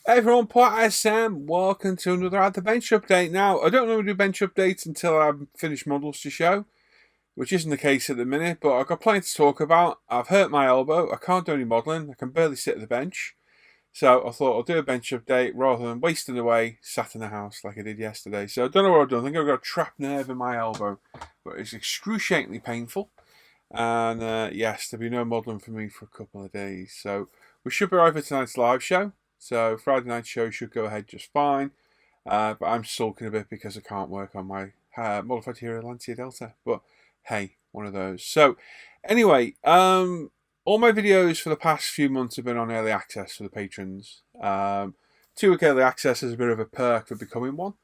Hey everyone, Pot SM, welcome to another Add the Bench update. Now, I don't normally do bench updates until I've finished models to show, which isn't the case at the minute, but I've got plenty to talk about. I've hurt my elbow, I can't do any modelling, I can barely sit at the bench. So I thought I'll do a bench update rather than wasting away sat in the house like I did yesterday. So I don't know what I've done, I think I've got a trapped nerve in my elbow, but it's excruciatingly painful. And yes, there'll be no modelling for me for a couple of days. So we should be right for tonight's live show. So Friday night show should go ahead just fine. But I'm sulking a bit because I can't work on my modified hero Lancia Delta. But hey, one of those. So anyway, all my videos for the past few months have been on early access for the patrons. 2-week early access is a bit of a perk for becoming one.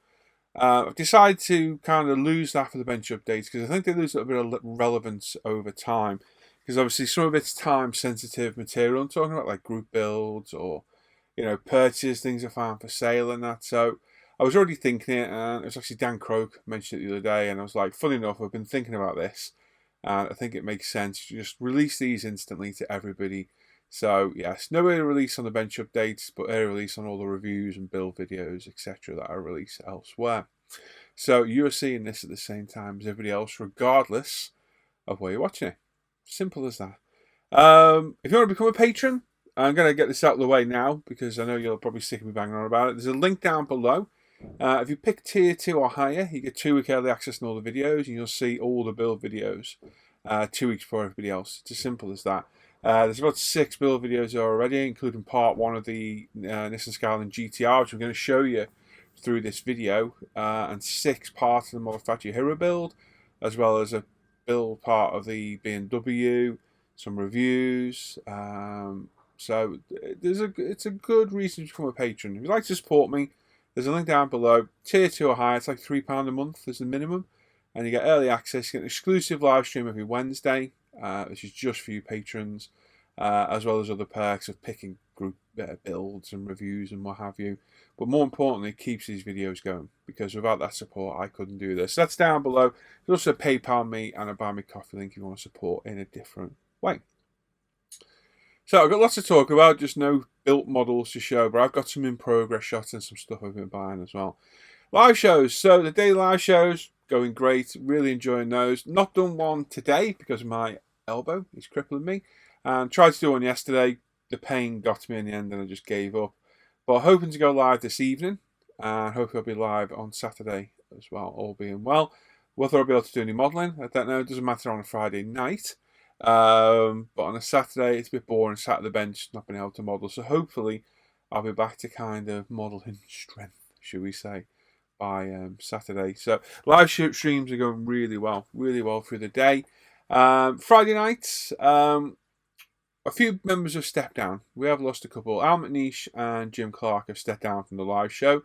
I've decided to kind of lose that for the bench updates because I think they lose a little bit of relevance over time. Because obviously some of it's time sensitive material. I'm talking about like group builds or purchases, things I found for sale and that. So I was already thinking it, and it was actually Dan Croak mentioned it the other day, and I was like, funny enough, I've been thinking about this, and I think it makes sense to just release these instantly to everybody. So yes, no early release on the bench updates, but early release on all the reviews and build videos, etc. that I release elsewhere. So you're seeing this at the same time as everybody else, regardless of where you're watching it. Simple as that. If you want to become a patron, I'm going to get this out of the way now because I know you'll probably sick of me banging on about it. There's a link down below. If you pick tier 2 or higher, you get 2-week early access on all the videos, and you'll see all the build videos 2 weeks before everybody else. It's as simple as that. There's about 6 build videos already, including part 1 of the Nissan Skyline GTR, which I'm going to show you through this video, and 6 parts of the modified hero build, as well as a build part of the BMW, some reviews. So it's a good reason to become a patron. If you'd like to support me, there's a link down below. Tier 2 or higher, it's like £3 a month is the minimum. And you get early access, you get an exclusive live stream every Wednesday, which is just for you patrons, as well as other perks of picking group builds and reviews and what have you. But more importantly, it keeps these videos going, because without that support, I couldn't do this. So that's down below. There's also a PayPal me and a Buy Me Coffee link if you want to support in a different way. So I've got lots to talk about, just no built models to show, but I've got some in progress shots and some stuff I've been buying as well. Live shows. So the daily live shows, going great. Really enjoying those. Not done one today because my elbow is crippling me. And tried to do one yesterday. The pain got me in the end and I just gave up. But hoping to go live this evening. And hopefully I'll be live on Saturday as well, all being well. Whether I'll be able to do any modelling, I don't know. It doesn't matter on a Friday night. But on a Saturday, it's a bit boring, sat at the bench, not being able to model. So hopefully I'll be back to kind of modelling strength, should we say, by Saturday. So live streams are going really well through the day. Friday nights, a few members have stepped down. We have lost a couple. Al McNeish and Jim Clark have stepped down from the live show.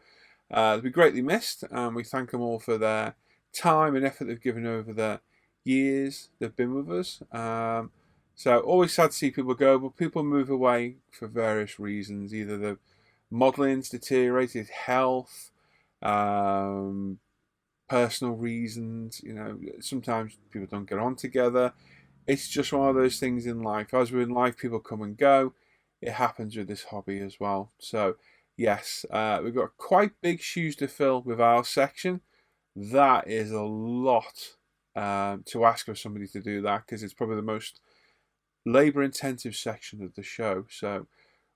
They'll be greatly missed, and we thank them all for their time and effort they've given over the years they've been with us. So always sad to see people go, but people move away for various reasons. Either the modelling's deteriorated, health, personal reasons. Sometimes people don't get on together. It's just one of those things in life. As we're in life, people come and go. It happens with this hobby as well. So yes, we've got quite big shoes to fill with our section. That is a lot to ask of somebody to do that, because it's probably the most labour intensive section of the show. So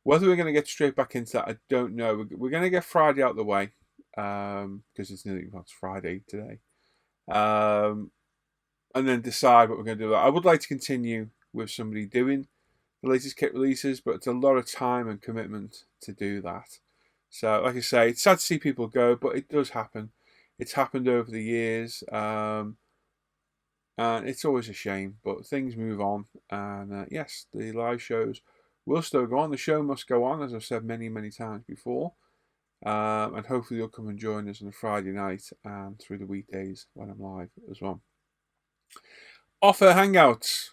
whether we're going to get straight back into that, I don't know. We're going to get Friday out of the way, because it's Friday today, and then decide what we're going to do. I would like to continue with somebody doing the latest kit releases, but it's a lot of time and commitment to do that. So like I say, it's sad to see people go, but it does happen. It's happened over the years, and it's always a shame, but things move on. And yes, the live shows will still go on. The show must go on, as I've said many, many times before. And hopefully you'll come and join us on a Friday night and through the weekdays when I'm live as well. Off Air Hangouts.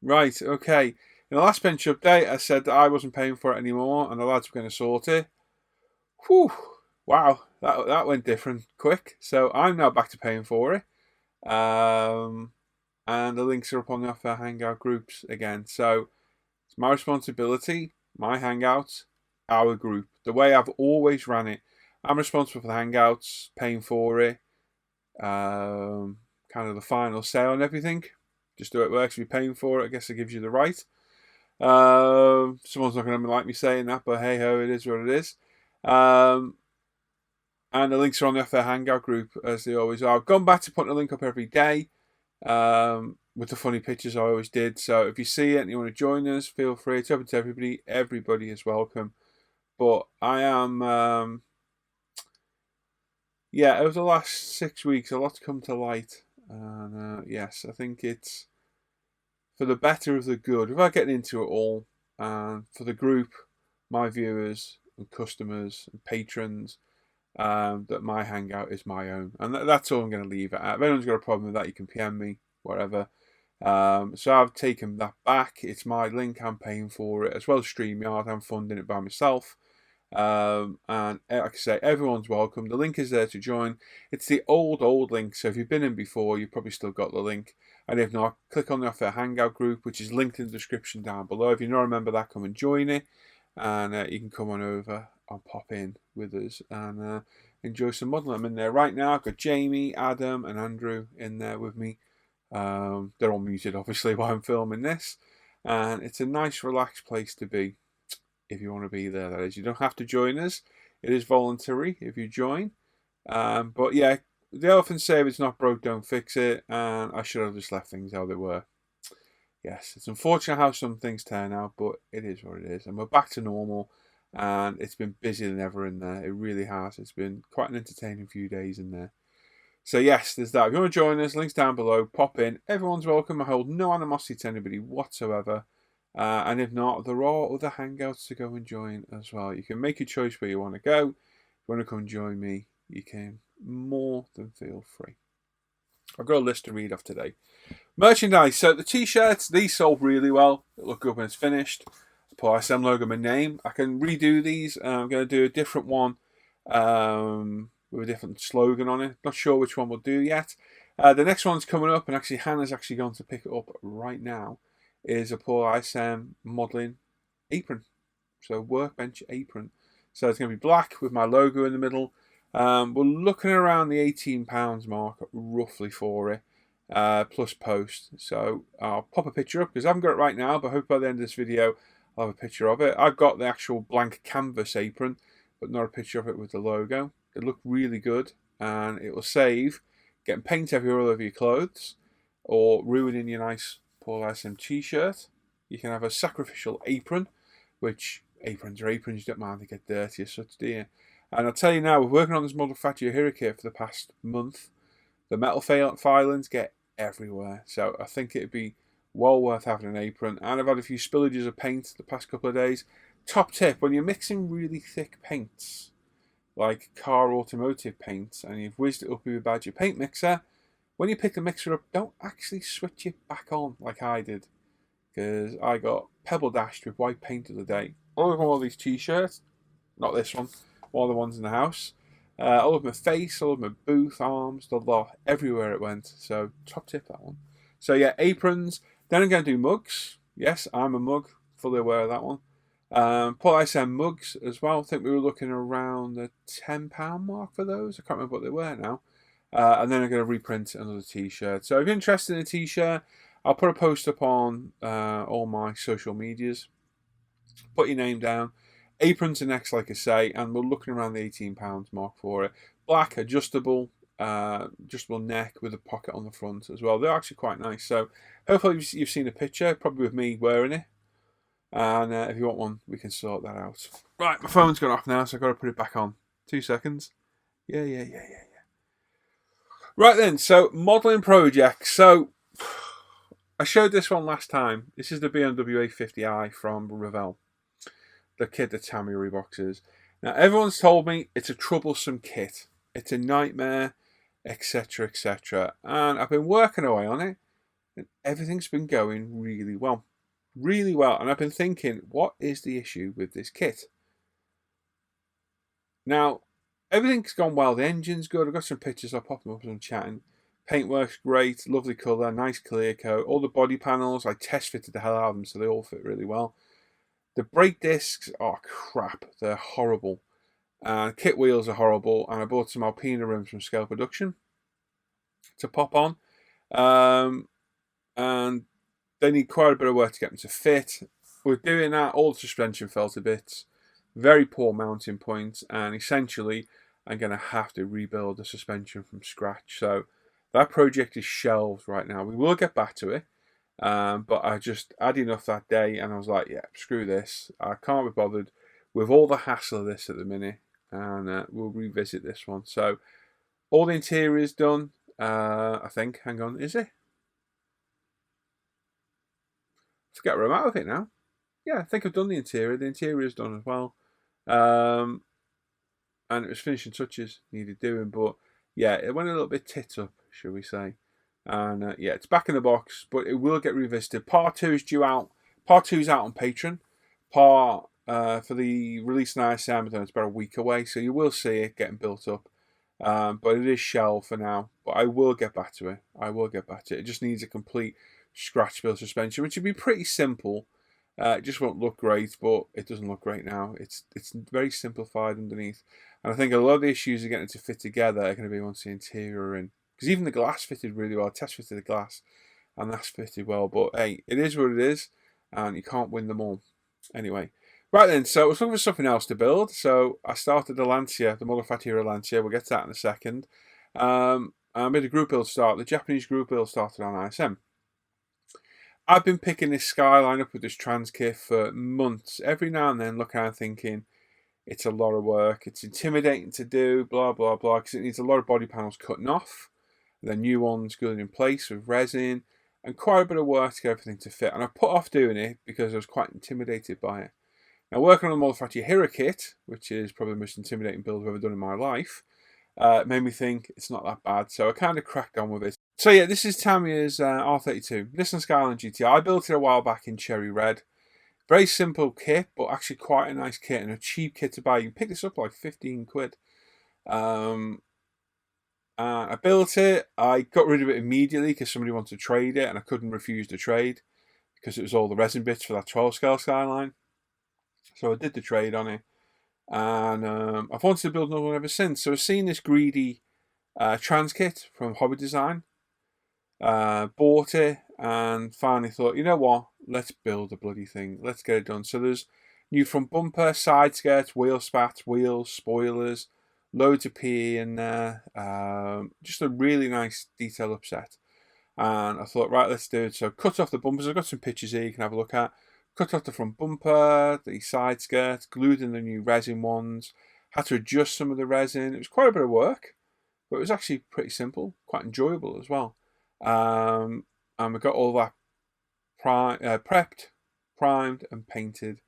Right, okay. In the last bench update, I said that I wasn't paying for it anymore and the lads were going to sort it. Whew. Wow, that went different quick. So I'm now back to paying for it. And the links are up on the Off Air Hangout groups again. So it's my responsibility, my Hangouts, our group, the way I've always ran it. I'm responsible for the Hangouts, paying for it, kind of the final sale and everything. Just the way it works. If you're paying for it, I guess it gives you the right. Someone's not going to like me saying that, but hey ho, it is what it is. And the links are on the Off Air Hangout group, as they always are. I've gone back to putting a link up every day with the funny pictures I always did. So if you see it and you want to join us, feel free. It's open to everybody. Everybody is welcome. But I am, over the last 6 weeks, a lot's come to light. And yes, I think it's for the better of the good. Without getting into it all, and for the group, my viewers and customers and patrons, that my Hangout is my own. And that's all I'm going to leave it at. If anyone's got a problem with that, you can PM me, whatever. So I've taken that back. It's my link. I'm paying for it, as well as StreamYard. I'm funding it by myself. And like I say, everyone's welcome. The link is there to join. It's the old link, so if you've been in before, you've probably still got the link. And if not, click on the Off Air Hangout group, which is linked in the description down below. If you don't remember that, come and join it, and you can come on over and pop in with us and enjoy some modelling. I'm in there right now. I've got Jamie, Adam and Andrew in there with me. They're all muted, obviously, while I'm filming this. And it's a nice, relaxed place to be if you want to be there, that is. You don't have to join us. It is voluntary if you join. But yeah, they often say if it's not broke, don't fix it. And I should have just left things how they were. Yes, it's unfortunate how some things turn out, but it is what it is. And we're back to normal. And it's been busier than ever in there. It really has. It's been quite an entertaining few days in there. So yes, there's that. If you want to join us, links down below. Pop in. Everyone's welcome. I hold no animosity to anybody whatsoever. And if not, there are other Hangouts to go and join as well. You can make a choice where you want to go. If you want to come and join me, you can more than feel free. I've got a list to read off today. Merchandise. So the t-shirts, these sold really well. They look good when it's finished. Put SM logo, my name. I can redo these. I'm going to do a different one with a different slogan on it. Not sure which one we'll do yet. The next one's coming up, and actually Hannah's actually going to pick it up right now. Is a Paul ISM modelling apron. So workbench apron. So it's going to be black with my logo in the middle. We're looking around the £18 mark roughly for it. Plus post. So I'll pop a picture up because I haven't got it right now, but I hope by the end of this video I'll have a picture of it. I've got the actual blank canvas apron, but not a picture of it with the logo. It looked really good, and it will save getting paint everywhere all over your clothes or ruining your nice Paul ISM t-shirt. You can have a sacrificial apron, which aprons are aprons, you don't mind they get dirty as such, do you? And I'll tell you now, we're working on this model factory hero kit for the past month. The metal filings get everywhere, so I think it'd be well worth having an apron. And I've had a few spillages of paint the past couple of days. Top tip, when you're mixing really thick paints, like car automotive paints, and you've whizzed it up with your Badger paint mixer, when you pick the mixer up, don't actually switch it back on like I did, because I got pebble dashed with white paint the other day. All over all these t-shirts, not this one, all the ones in the house, all over my face, all over my booth, arms, the lot, everywhere it went. So top tip, that one. So yeah, aprons. Then I'm going to do mugs. Yes, I'm a mug, fully aware of that one. Paul ISM mugs as well. I think we were looking around the £10 mark for those. I can't remember what they were now. And then I'm going to reprint another t-shirt. So if you're interested in a t-shirt, I'll put a post up on all my social medias. Put your name down. Aprons are next, like I say, and we're looking around the £18 mark for it. Black, adjustable neck with a pocket on the front as well. They're actually quite nice. So hopefully you've seen a picture, probably with me wearing it. And if you want one, we can sort that out. Right, my phone's gone off now, so I've got to put it back on. 2 seconds. Yeah. Right then, so modelling projects. So I showed this one last time. This is the BMW A50i from Revell, the kit that Tammy boxes. Now everyone's told me it's a troublesome kit. It's a nightmare, etc, etc. And I've been working away on it, and everything's been going really well. Really well. And I've been thinking, what is the issue with this kit? Now, everything's gone well. The engine's good. I've got some pictures. I'll pop them up as I'm chatting. Paintwork's great. Lovely colour. Nice clear coat. All the body panels, I test fitted the hell out of them, so they all fit really well. The brake discs are crap. They're horrible. Kit wheels are horrible. And I bought some Alpina rims from Scale Production to pop on. And they need quite a bit of work to get them to fit. With doing that, all the suspension fell to bits. Very poor mounting points. And essentially, I'm going to have to rebuild the suspension from scratch. So that project is shelved right now. We will get back to it. But I just had enough that day, and I was like, yeah, screw this. I can't be bothered with all the hassle of this at the minute, and we'll revisit this one. So all the interior is done, I think. Hang on, is it? I forget where I'm at with it now. Yeah, I think I've done the interior. The interior is done as well. And it was finishing touches needed doing, but yeah, it went a little bit tit up, shall we say. And yeah, it's back in the box, but it will get revisited. Part 2 is due out. Part 2 is out on Patreon. Part for the release in ISM, it's about a week away, so you will see it getting built up. But it is shelved for now. But I will get back to it. It just needs a complete scratch build suspension, which would be pretty simple. It just won't look great, but it doesn't look great now. It's very simplified underneath. And I think a lot of the issues are getting it to fit together are going to be once the interior are in. Because even the glass fitted really well. I test fitted the glass, and that's fitted well. But hey, it is what it is, and you can't win them all. Anyway, right then, so I was looking for something else to build. So I started the Lancia, the Modified Hero Lancia. We'll get to that in a second. I made a group build start. The Japanese group build started on ISM. I've been picking this Skyline up with this trans kit for months. Every now and then, look out thinking, it's a lot of work. It's intimidating to do, blah, blah, blah, because it needs a lot of body panels cutting off. The new ones going in place with resin, and quite a bit of work to get everything to fit. And I put off doing it because I was quite intimidated by it. Now, working on the Modified Hero kit, which is probably the most intimidating build I've ever done in my life, made me think it's not that bad. So I kind of cracked on with it. So yeah, this is Tamiya's R32 Nissan Skyline GTR. I built it a while back in cherry red. Very simple kit, but actually quite a nice kit and a cheap kit to buy. You can pick this up like 15 quid. I built it. I got rid of it immediately because somebody wanted to trade it, and I couldn't refuse to trade because it was all the resin bits for that 12 scale Skyline. So I did the trade on it, and I've wanted to build another one ever since. So I've seen this greedy trans kit from Hobby Design, bought it, and finally thought, you know what? Let's build the bloody thing. Let's get it done. So there's new front bumper, side skirts, wheel spats, wheels, spoilers. Loads of PE in there. Just a really nice detail upset. And I thought, right, let's do it. So cut off the bumpers. I've got some pictures here you can have a look at. Cut off the front bumper, the side skirts, glued in the new resin ones. Had to adjust some of the resin. It was quite a bit of work, but it was actually pretty simple, quite enjoyable as well. And we got all that prepped, primed, and painted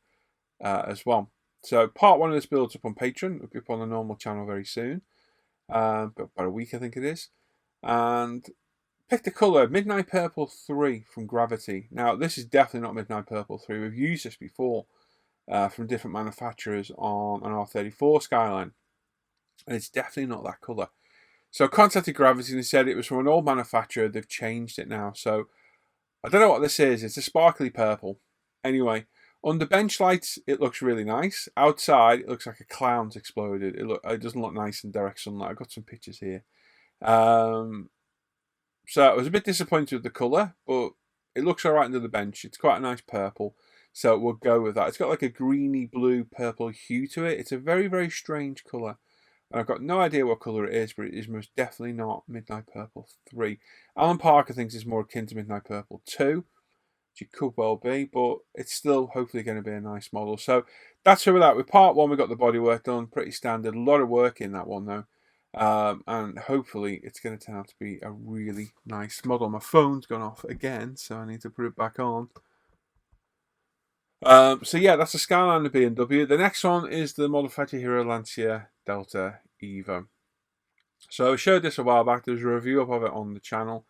as well. So part 1 of this build's up on Patreon. It'll be up on the normal channel very soon. But about a week, I think it is. And picked a colour, Midnight Purple 3 from Gravity. Now, this is definitely not Midnight Purple 3. We've used this before from different manufacturers on an R34 Skyline. And it's definitely not that colour. So I contacted Gravity and they said it was from an old manufacturer. They've changed it now. So I don't know what this is. It's a sparkly purple. Anyway, under bench lights, it looks really nice. Outside, it looks like a clown's exploded. It doesn't look nice in direct sunlight. I've got some pictures here. So I was a bit disappointed with the colour, but it looks alright under the bench. It's quite a nice purple, so we'll go with that. It's got like a greeny blue purple hue to it. It's a very, very strange colour. And I've got no idea what colour it is, but it is most definitely not Midnight Purple 3. Alan Parker thinks it's more akin to Midnight Purple 2. It could well be, but it's still hopefully going to be a nice model. So that's where we're at. With part 1, we got the bodywork done, pretty standard. A lot of work in that one though, and hopefully it's going to turn out to be a really nice model. My phone's gone off again, so I need to put it back on. So yeah, that's the Skyline of BMW. The next one is the Modified Hero Lancia Delta Evo. So I showed this a while back. There's a review of it on the channel.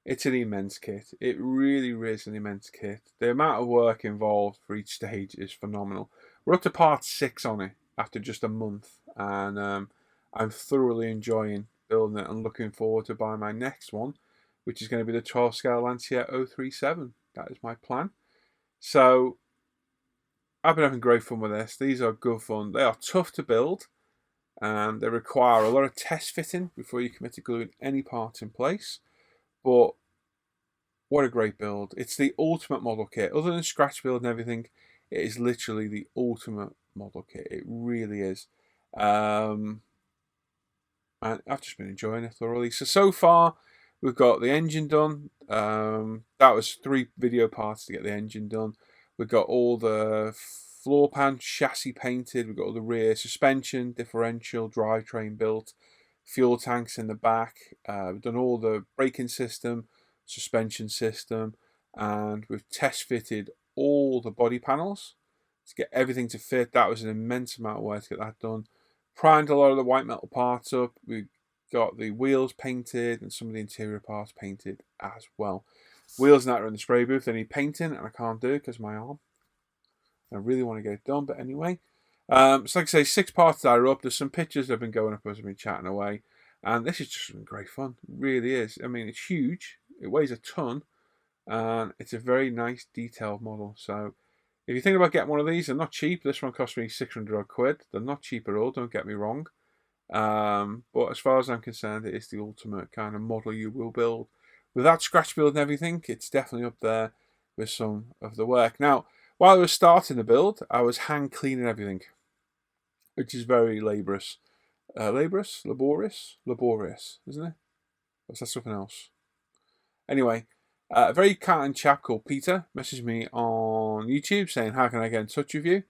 It's an immense kit. It really is an immense kit. The amount of work involved for each stage is phenomenal. We're up to part 6 on it after just a month, and I'm thoroughly enjoying building it and looking forward to buying my next one, which is going to be the 12 scale Lancia 037. That is my plan. So I've been having great fun with this. These are good fun. They are tough to build, and they require a lot of test fitting before you commit to gluing any parts in place. But what a great build. It's the ultimate model kit. Other than scratch build and everything, it is literally the ultimate model kit. It really is. And I've just been enjoying it thoroughly. So far, we've got the engine done. That was 3 video parts to get the engine done. We've got all the floor pan chassis painted. We've got all the rear suspension, differential, drivetrain built, fuel tanks in the back. We've done all the braking system, suspension system, and we've test fitted all the body panels to get everything to fit. That was an immense amount of work to get that done. Primed a lot of the white metal parts up. We got the wheels painted and some of the interior parts painted as well. Wheels and that are in the spray booth. They need painting, and I can't do it because of my arm. I really want to get it done, but anyway. So like I say, 6 parts that are up. There's some pictures that have been going up as I've been chatting away. And this is just great fun. It really is. I mean, it's huge. It weighs a ton. And it's a very nice, detailed model. So if you think about getting one of these, they're not cheap. This one cost me 600 odd quid. They're not cheap at all, don't get me wrong. But as far as I'm concerned, it is the ultimate kind of model you will build. Without scratch build and everything, it's definitely up there with some of the work. Now, while I was starting the build, I was hand cleaning everything, which is very laborious. Laborious, isn't it? Or is that something else? Anyway, a very kind chap called Peter messaged me on YouTube saying, how can I get in touch with you?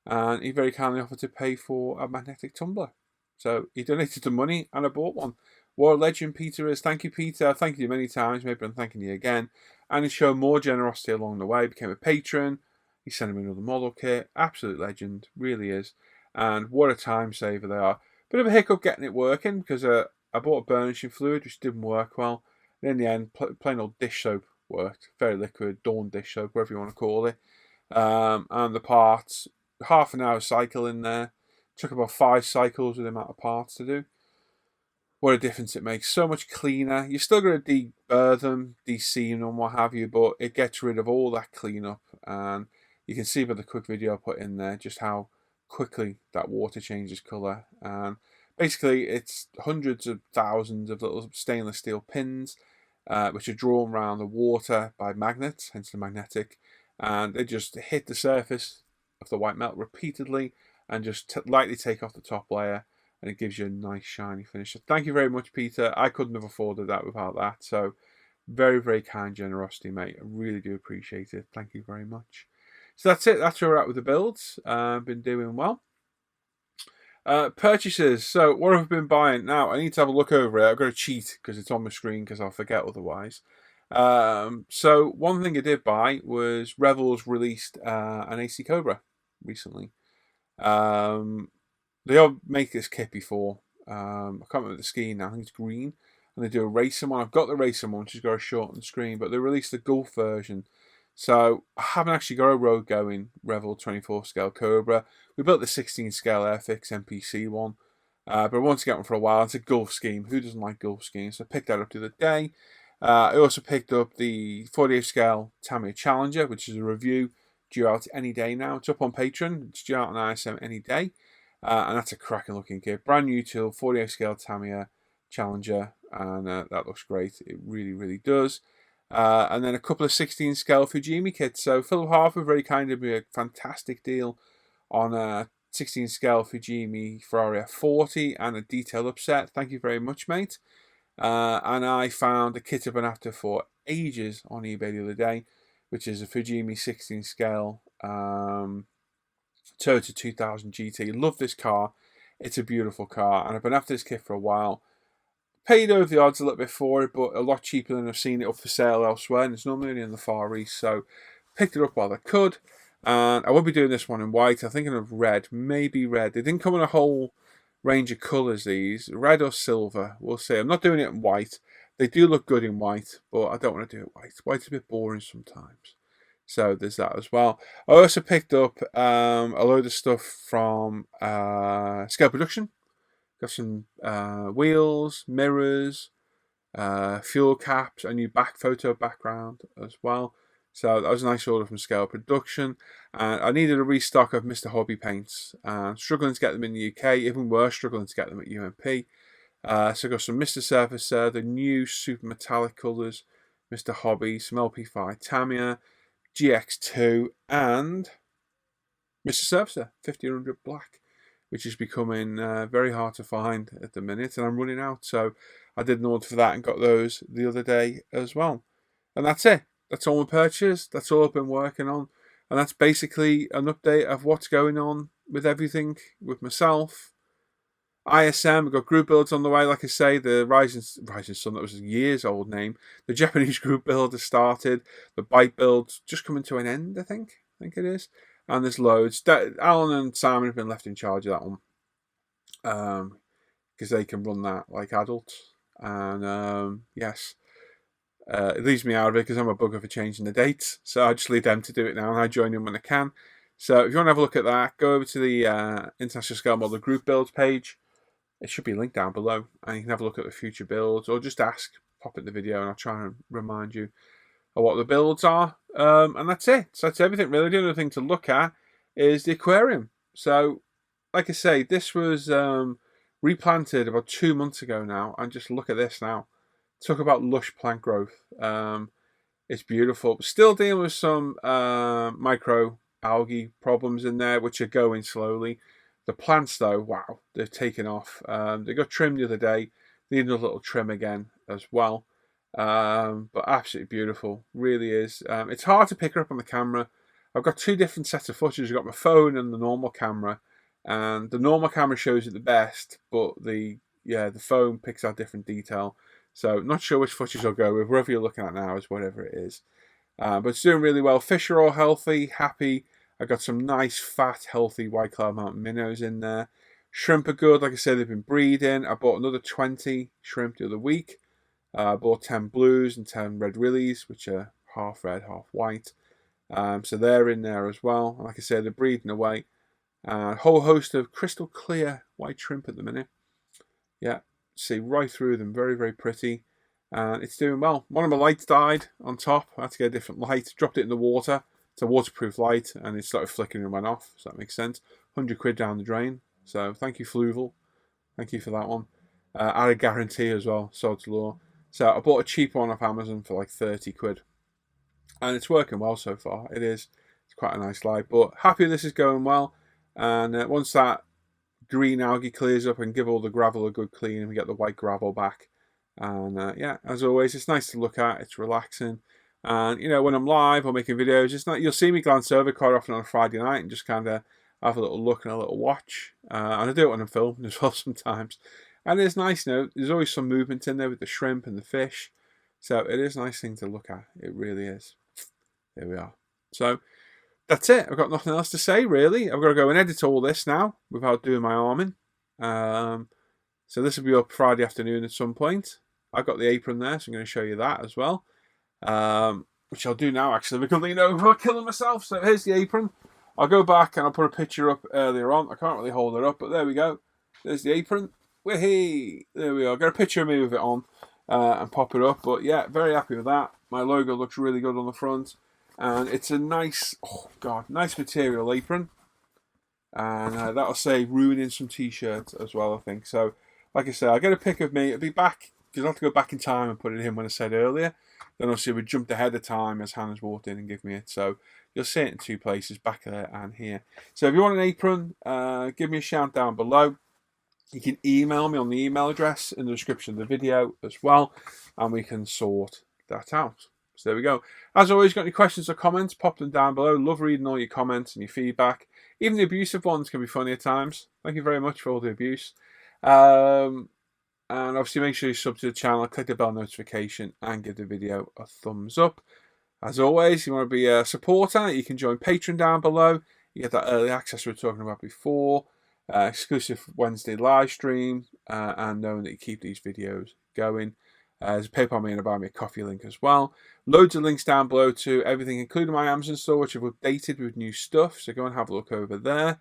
And he very kindly offered to pay for a magnetic tumbler. So he donated the money and I bought one. What a legend Peter is. Thank you, Peter. I've thanked you many times. Maybe I'm thanking you again. And he showed more generosity along the way. He became a patron. He sent me another model kit. Absolute legend. Really is. And what a time saver they are. Bit of a hiccup getting it working because I bought a burnishing fluid which didn't work well. And in the end, plain old dish soap worked. Very liquid, Dawn dish soap, whatever you want to call it. And the parts, half an hour cycle in there. Took about 5 cycles with the amount of parts to do. What a difference it makes. So much cleaner. You're still going to deburr them, de-seam them, what have you, but it gets rid of all that cleanup. And you can see by the quick video I put in there just how quickly that water changes colour. And basically, it's hundreds of thousands of little stainless steel pins, which are drawn around the water by magnets, hence the magnetic. And they just hit the surface of the white metal repeatedly and just lightly take off the top layer, and it gives you a nice shiny finish. So thank you very much, Peter. I couldn't have afforded that without that. So very, very kind generosity, mate. I really do appreciate it. Thank you very much. So that's it. That's where we're at with the builds. Been doing well. Purchases. So what have I been buying? Now, I need to have a look over it. I've got to cheat because it's on my screen because I'll forget otherwise. So one thing I did buy was Revell's released an AC Cobra recently. They all make this kit before. I can't remember the scheme now. I think it's green. And they do a racing one. I've got the racing one, which has got a shortened screen, but they released the Gulf version. So I haven't actually got a road going Revell 24 scale Cobra. We built the 16 scale Airfix MPC one. But I wanted to get one for a while. It's a Gulf scheme. Who doesn't like Gulf schemes? So I picked that up the other day. I also picked up the 48 scale Tamiya Challenger, which is a review due out any day now. It's up on Patreon. It's due out on ISM any day. And that's a cracking looking kit. Brand new tool, 48 scale Tamiya Challenger. And that looks great. It really, really does. And then a couple of 16 scale Fujimi kits. So Philip Harford very kind of me a fantastic deal on a 16 scale Fujimi Ferrari F40 and a detail upset. Thank you very much, mate. And I found a kit I've been after for ages on eBay the other day, which is a Fujimi 16 scale Toyota 2000 GT. Love this car. It's a beautiful car, and I've been after this kit for a while. Paid over the odds a little bit for it, but a lot cheaper than I've seen it up for sale elsewhere, and it's normally only in the Far East, so picked it up while I could. And I won't be doing this one in white. I'm thinking of red, maybe red. They didn't come in a whole range of colours, these. Red or silver, we'll see. I'm not doing it in white. They do look good in white, but I don't want to do it white. White's a bit boring sometimes. So there's that as well. I also picked up a load of stuff from Scale Production. Got some wheels, mirrors, fuel caps, a new back photo background as well. So that was a nice order from Scale Production. And I needed a restock of Mr. Hobby paints. Struggling to get them in the UK, even worse, struggling to get them at UMP. So I got some Mr. Surfacer, the new super metallic colours, Mr. Hobby, some LP5 Tamiya, GX2, and Mr. Surfacer 1500 Black, which is becoming very hard to find at the minute, and I'm running out. So I did an order for that and got those the other day as well. And that's it. That's all my purchase. That's all I've been working on. And that's basically an update of what's going on with everything with myself. ISM, we've got group builds on the way. Like I say, the Rising Sun, that was a years old name. The Japanese group build has started. The bike build's just coming to an end, I think it is. And there's loads. Alan and Simon have been left in charge of that one. Because they can run that like adults. And yes. It leaves me out of it because I'm a bugger for changing the dates. So I just leave them to do it now and I join in when I can. So if you want to have a look at that, go over to the International Scale Model Group Builds page. It should be linked down below, and you can have a look at the future builds, or just ask, pop in the video, and I'll try and remind you of what the builds are. And that's it. So that's everything really. The only thing to look at is the aquarium. So, like I say, this was replanted about 2 months ago now, and just look at this now. Talk about lush plant growth. It's beautiful. Still dealing with some micro algae problems in there, which are going slowly. The plants, though, wow, they've taken off. They got trimmed the other day. Need a little trim again as well. But absolutely beautiful, really is. It's hard to pick her up on the camera. I've got two different sets of footage. I've got my phone and the normal camera, and the normal camera shows it the best, but the phone picks out different detail. So not sure which footage I'll go with. Whatever you're looking at now is whatever it is. But it's doing really well. Fish are all healthy, happy. I got some nice, fat, healthy White Cloud Mountain minnows in there. Shrimp are good. Like I said, they've been breeding. I bought another 20 shrimp the other week. I bought 10 blues and 10 red willies, which are half red, half white. So they're in there as well. And like I said, they're breeding away. A whole host of crystal clear white shrimp at the minute. Yeah, see right through them. Very, very pretty. And it's doing well. One of my lights died on top. I had to get a different light. Dropped it in the water. It's a waterproof light, and it started flickering and went off, so that makes sense. 100 quid down the drain, so thank you, Fluval. Thank you for that one. I had a guarantee as well, sod's law. So I bought a cheap one off Amazon for like 30 quid. And it's working well so far. It is. It's quite a nice light, but happy this is going well. And once that green algae clears up and give all the gravel a good clean, and we get the white gravel back. And yeah, as always, it's nice to look at. It's relaxing. And you know, when I'm live or making videos, it's not, you'll see me glance over quite often on a Friday night and just kind of have a little look and a little watch. And I do it when I'm filming as well sometimes. And it's nice, you know, there's always some movement in there with the shrimp and the fish. So it is a nice thing to look at. It really is. There we are. So that's it. I've got nothing else to say, really. I've got to go and edit all this now without doing my arming. So this will be up Friday afternoon at some point. I've got the apron there, so I'm going to show you that as well. Which I'll do now, actually. We can lean over, killing myself. So here's the apron. I'll go back and I'll put a picture up earlier on. I can't really hold it up, but there we go. There's the apron. Whee! There we are. Got a picture of me with it on and pop it up. But yeah, very happy with that. My logo looks really good on the front. And it's a nice, oh God, nice material apron. And that'll say ruining some t-shirts as well, I think. So, like I said, I'll get a pic of me. It'll be back, because I'll have to go back in time and put it in when I said earlier. Then obviously we jumped ahead of time as Hannah's walked in and give me it. So you'll see it in two places, back there and here. So if you want an apron, give me a shout down below. You can email me on the email address in the description of the video as well, and we can sort that out. So there we go. As always, got any questions or comments, pop them down below. Love reading all your comments and your feedback. Even the abusive ones can be funny at times. Thank you very much for all the abuse. And obviously make sure you sub to the channel, click the bell notification, and give the video a thumbs up. As always, you want to be a supporter, you can join Patreon down below. You get that early access we were talking about before, exclusive Wednesday live stream, and knowing that you keep these videos going. There's a PayPal me and a Buy Me a Coffee link as well. Loads of links down below to everything, including my Amazon store, which I've updated with new stuff. So go and have a look over there.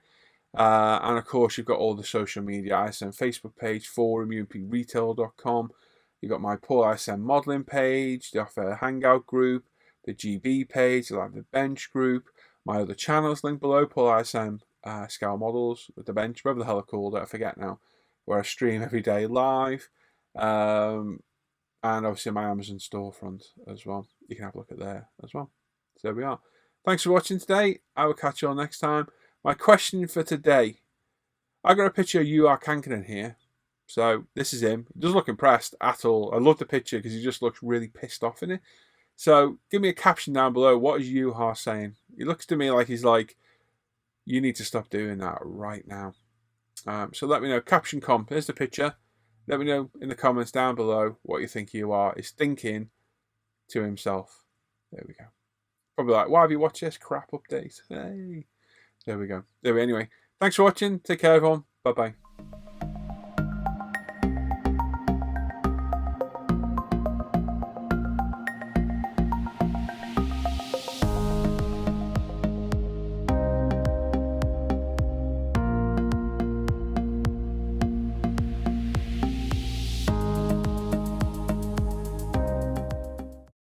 And of course, you've got all the social media. ISM Facebook page, forum, umpretail.com. You've got my Paul ISM modelling page, the Off Air Hangout group, the GB page, you'll have the bench group, my other channels linked below, Paul ISM Scale Models with the bench, whatever the hell I called it, I forget now, where I stream every day live. And obviously my Amazon storefront as well. You can have a look at there as well. So there we are. Thanks for watching today. I will catch you all next time. My question for today. I got a picture of UR Kankanen here. So this is him. He doesn't look impressed at all. I love the picture because he just looks really pissed off in it. So give me a caption down below. What is Yuha saying? He looks to me like he's like, you need to stop doing that right now. So let me know. Caption comp. Here's the picture. Let me know in the comments down below what you think UR is thinking to himself. There we go. Probably like, why have you watched this crap update? Hey. There we go. Anyway, thanks for watching. Take care, everyone. Bye-bye.